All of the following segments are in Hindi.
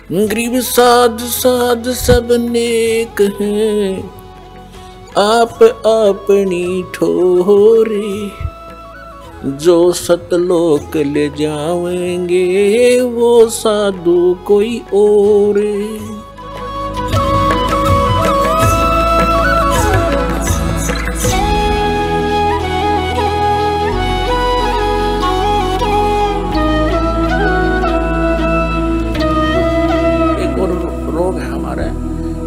गरीब साध साध सब नेक हैं, आप अपनी ठोरे, जो सतलोक ले जाएंगे वो साधु कोई और। एक और रोग है हमारा,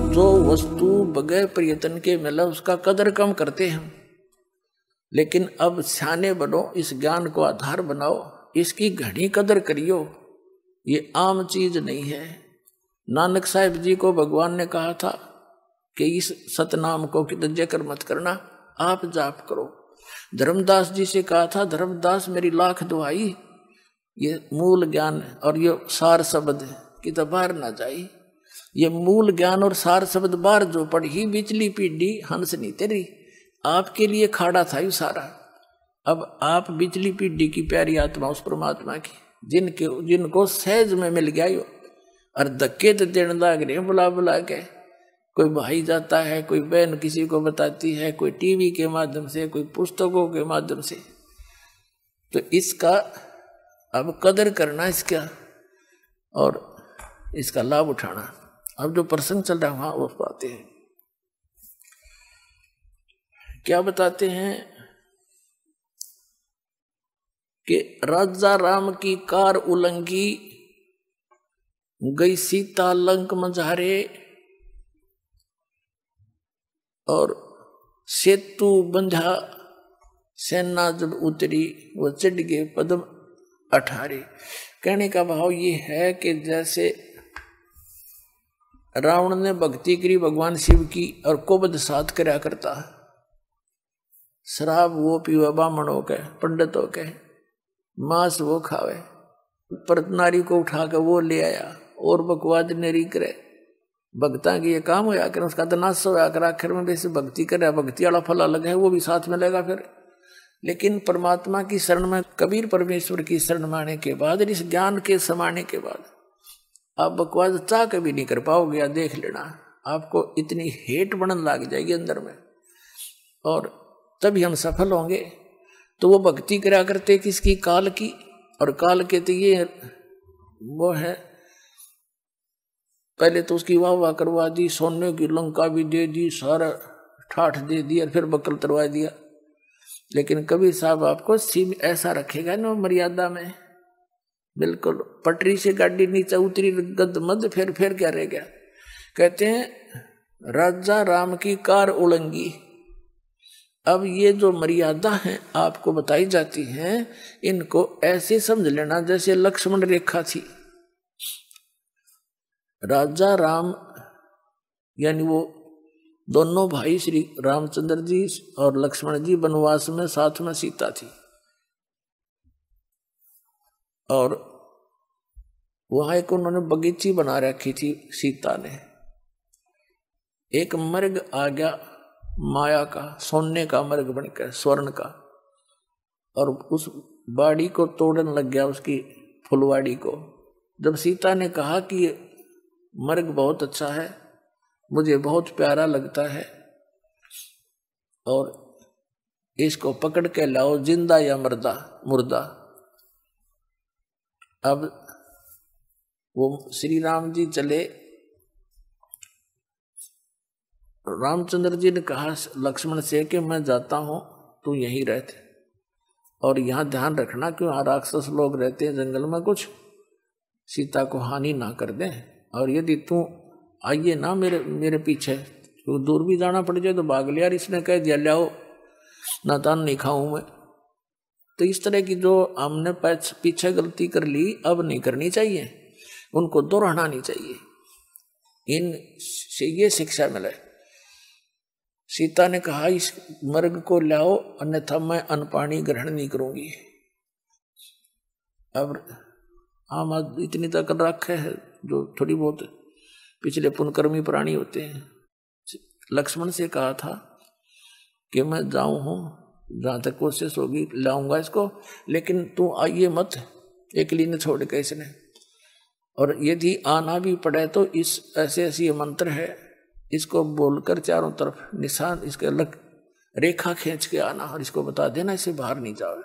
जो वस्तु बगैर प्रयत्न के मिला उसका कदर कम करते हैं। लेकिन अब सियाने बनो, इस ज्ञान को आधार बनाओ, इसकी घनी कदर करियो। ये आम चीज नहीं है। नानक साहिब जी को भगवान ने कहा था कि इस सतनाम को जिक्र मत करना, आप जाप करो। धर्मदास जी से कहा था, धर्मदास मेरी लाख दुआई, ये मूल ज्ञान और ये सार शब्द की तो बाहर ना जाए। ये मूल ज्ञान और सार शब्द बाहर जो पढ़ी, बिचली पीढ़ी हंस नहीं तेरी, आपके लिए खाड़ा था ये सारा। अब आप बिचली पीढ़ी की प्यारी आत्मा उस परमात्मा की, जिनको सहज में मिल गया यो, और धक्के तो देने लग रहे बुला बुला के। कोई भाई जाता है, कोई बहन किसी को बताती है, कोई टीवी के माध्यम से, कोई पुस्तकों के माध्यम से। तो इसका अब कदर करना, इसका और इसका लाभ उठाना। अब जो प्रसंग चल रहा है वहां वो पाते हैं, क्या बताते हैं कि राजा राम की कार उलंघी, गई सीता लंक मझारे, और सेतु बंधा, सेना जब उतरी वो चढ़ गए पद्म 18। कहने का भाव ये है कि जैसे रावण ने भक्ति करी भगवान शिव की और कोबद साथ करया करता, शराब वो पीवे ब्राह्मणों के पंडितों के, मांस वो खावे, पर नारी को उठा के वो ले आया और बकवाद नेरी करे। भक्ता की ये काम होया कर, उसका तो नाश होया कर, आखिर में वैसे भक्ति करे, भक्ति वाला फल अलग है, वो भी साथ मिलेगा फिर। लेकिन परमात्मा की शरण में, कबीर परमेश्वर की शरण में आने के बाद, इस ज्ञान के समाने के बाद आप बकवाद चाह कभी नहीं कर पाओगे। देख लेना, आपको इतनी हेट बनने लग जाएगी अंदर में, और तभी हम सफल होंगे। तो वो भक्ति करा करते किसकी? काल की। और काल के तो ये वो है, पहले तो उसकी वाह वाह करवा दी, सोने की लंका भी दे दी, सारा ठाठ दे दिया, फिर बकल तरवा दिया। लेकिन कबीर साहब आपको सीम ऐसा रखेगा ना मर्यादा में, बिल्कुल पटरी से गाड़ी नीचे उतरी गद मद, फिर क्या रह गया? कहते हैं राजा राम की कार उलंघी। अब ये जो मर्यादा है आपको बताई जाती हैं, इनको ऐसे समझ लेना जैसे लक्ष्मण रेखा थी। राजा राम यानी वो दोनों भाई श्री रामचंद्र जी और लक्ष्मण जी वनवास में साथ में सीता थी, और वहां एक उन्होंने बगीची बना रखी थी सीता ने। एक मर्ग आ गया माया का, सोने का मर्ग बनकर, स्वर्ण का, और उस बाड़ी को तोड़ने लग गया, उसकी फुलवाड़ी को। जब सीता ने कहा कि ये मर्ग बहुत अच्छा है, मुझे बहुत प्यारा लगता है, और इसको पकड़ के लाओ, जिंदा या मुर्दा। अब वो श्री राम जी चले, रामचंद्र जी ने कहा लक्ष्मण से कि मैं जाता हूं, तू यहीं रहते, और यहां ध्यान रखना कि वहां राक्षस लोग रहते हैं जंगल में, कुछ सीता को हानि ना कर दें। और यदि तू आइए ना मेरे पीछे, तो दूर भी जाना पड़ जाए तो भाग लिया। इसने कह दिया लाओ ना, तान नहीं खाऊं मैं। तो इस तरह की जो हमने पीछे गलती कर ली, अब नहीं करनी चाहिए, उनको दोहराना नहीं चाहिए। इन से ये शिक्षा मिले। सीता ने कहा इस मर्ग को लाओ, अन्यथा मैं अन्न पानी ग्रहण नहीं करूंगी। अब हम इतनी तक रखे है जो थोड़ी बहुत पिछले पुनकर्मी प्राणी होते हैं। लक्ष्मण से कहा था कि मैं जाऊं हूं, जहां तक कोशिश होगी लाऊंगा इसको, लेकिन तू आइए मत, अकेली ने छोड़ के इसने। और यदि आना भी पड़े तो इस ऐसे मंत्र है, इसको बोलकर चारों तरफ निशान इसके अलग रेखा खींच के आना और इसको बता देना इसे बाहर नहीं जाओ।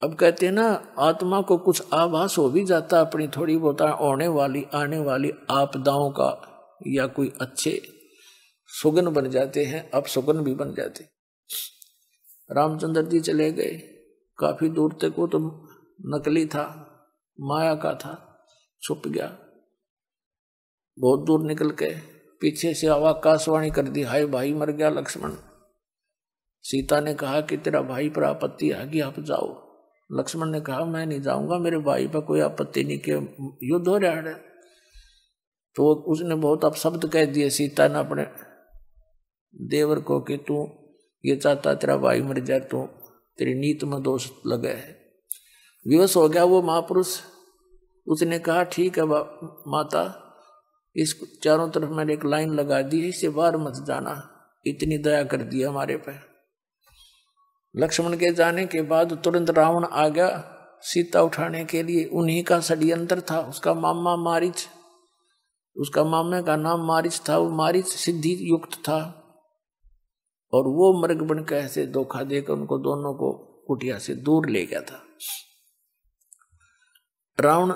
अब कहते हैं ना, आत्मा को कुछ आभास हो भी जाता अपनी थोड़ी बहुत आने वाली आपदाओं का, या कोई अच्छे सुगन बन जाते हैं, अब सुगन भी बन जाते। रामचंद्र जी चले गए, काफी दूर तक वो तो नकली था, माया का था, छुप गया। बहुत दूर निकल के पीछे से आकाशवाणी कर दी, हाय भाई मर गया लक्ष्मण। सीता ने कहा कि तेरा भाई पर आपत्ति आ गई, आप जाओ। लक्ष्मण ने कहा मैं नहीं जाऊंगा, मेरे भाई पर कोई आपत्ति नहीं, कि युद्ध हो रहा है। तो उसने बहुत अपशब्द कह दिए सीता ने अपने देवर को कि तू ये चाहता तेरा भाई मर जाए, तो तेरी नीत में दोष लगे है। विवश हो गया वो महापुरुष। उसने कहा ठीक है माता, इस चारों तरफ मैंने एक लाइन लगा दी है, इससे बाहर मत जाना, इतनी दया कर दी हमारे पे। लक्ष्मण के जाने के बाद तुरंत रावण आ गया सीता उठाने के लिए। उन्हीं का षड्यंत्र था, उसका मामा मारीच, उसका मामे का नाम मारीच था, वो मारीच सिद्धि युक्त था, और वो मृग बन के ऐसे धोखा देकर उनको दोनों को कुटिया से दूर ले गया था। रावण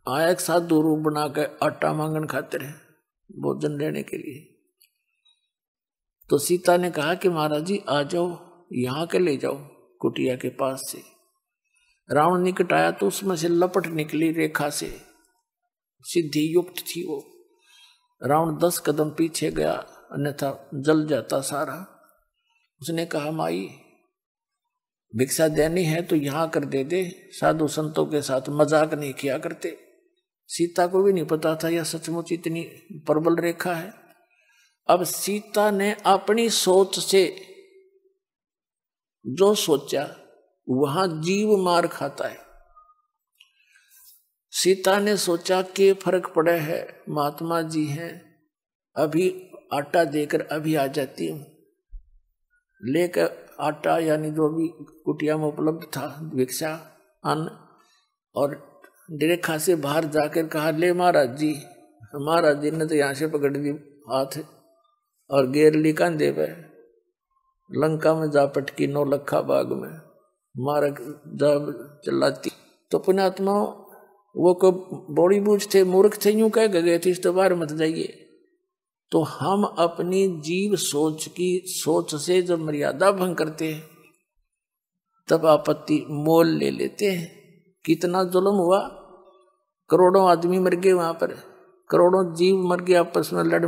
आया एक साथ दो रूप बना के आटा मांगन खाते रहे भोजन लेने के लिए। तो सीता ने कहा कि महाराज जी आ जाओ, यहाँ के ले जाओ कुटिया के पास से। रावण निकट आया तो उसमें से लपट निकली रेखा से, सिद्धि युक्त थी वो। रावण 10 कदम पीछे गया, अन्यथा जल जाता सारा। उसने कहा माई भिक्षा देनी है तो यहाँ कर दे दे, साधु संतों के साथ मजाक नहीं किया करते। सीता को भी नहीं पता था यह सचमुच इतनी प्रबल रेखा है। अब सीता ने अपनी सोच से जो सोचा वहां जीव मार खाता है। सीता ने सोचा कि फर्क पड़ा है, महात्मा जी हैं, अभी आटा देकर अभी आ जाती हूं। लेकर आटा यानी जो भी कुटिया में उपलब्ध था भिक्षा अन्न, और रेखा से बाहर जाकर कहा ले महाराज जी। महाराज जी ने तो यहाँ से पकड़ दी हाथ और गेर ली कंधे पे। लंका में जा पटकी 9 लखा बाग में मारक जब चिल्लाती। तो पुण्यात्मा वो को बड़ी बूझ थे, मूर्ख थे, यूं कह गए थे इस तो बाहर मत जाइए। तो हम अपनी जीव सोच से जब मर्यादा भंग करते हैं तब आपत्ति मोल ले लेते हैं। कितना जुल्म हुआ, करोड़ों आदमी मर गए वहां पर, करोड़ों जीव मर गए आपस में लड़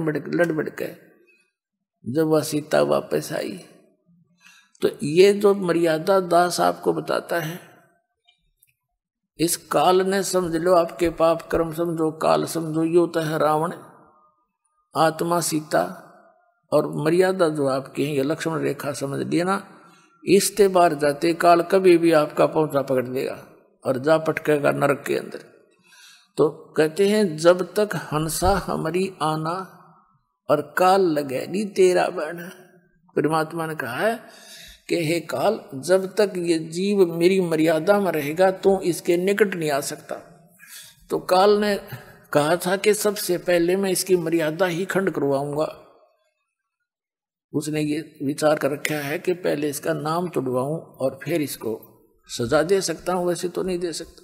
बढ़ के। जब वह सीता वापस आई तो ये जो मर्यादा दास आपको बताता है, इस काल ने समझ लो आपके पाप कर्म समझो, काल समझो, यो तो है रावण, आत्मा सीता, और मर्यादा जो आपकी है ये लक्ष्मण रेखा समझ लिया ना। इसके बाहर जाते काल कभी भी आपका पहुंचा पकड़ देगा और जा पटकेगा नरक के अंदर। तो कहते हैं जब तक हंसा हमारी आना और काल लगे नी तेरा बना। परमात्मा ने कहा है कि हे काल, जब तक ये जीव मेरी मर्यादा में रहेगा तो इसके निकट नहीं आ सकता। तो काल ने कहा था कि सबसे पहले मैं इसकी मर्यादा ही खंड करवाऊंगा। उसने ये विचार कर रखा है कि पहले इसका नाम तुड़वाऊं और फिर इसको सजा दे सकता हूं, वैसे तो नहीं दे सकता।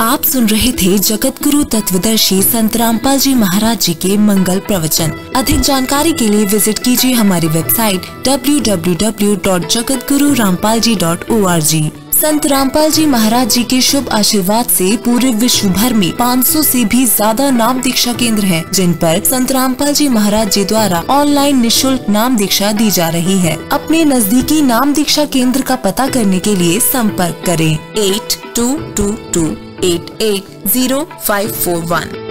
आप सुन रहे थे जगत गुरु तत्वदर्शी संत रामपाल जी महाराज जी के मंगल प्रवचन। अधिक जानकारी के लिए विजिट कीजिए हमारी वेबसाइट www.jagatgururampalji.org। संत रामपाल जी महाराज जी के शुभ आशीर्वाद से पूरे विश्व भर में 500 से भी ज्यादा नाम दीक्षा केंद्र हैं, जिन पर संत रामपाल जी महाराज जी द्वारा ऑनलाइन निशुल्क नाम दीक्षा दी जा रही है। अपने नजदीकी नाम दीक्षा केंद्र का पता करने के लिए संपर्क करें 8222880541।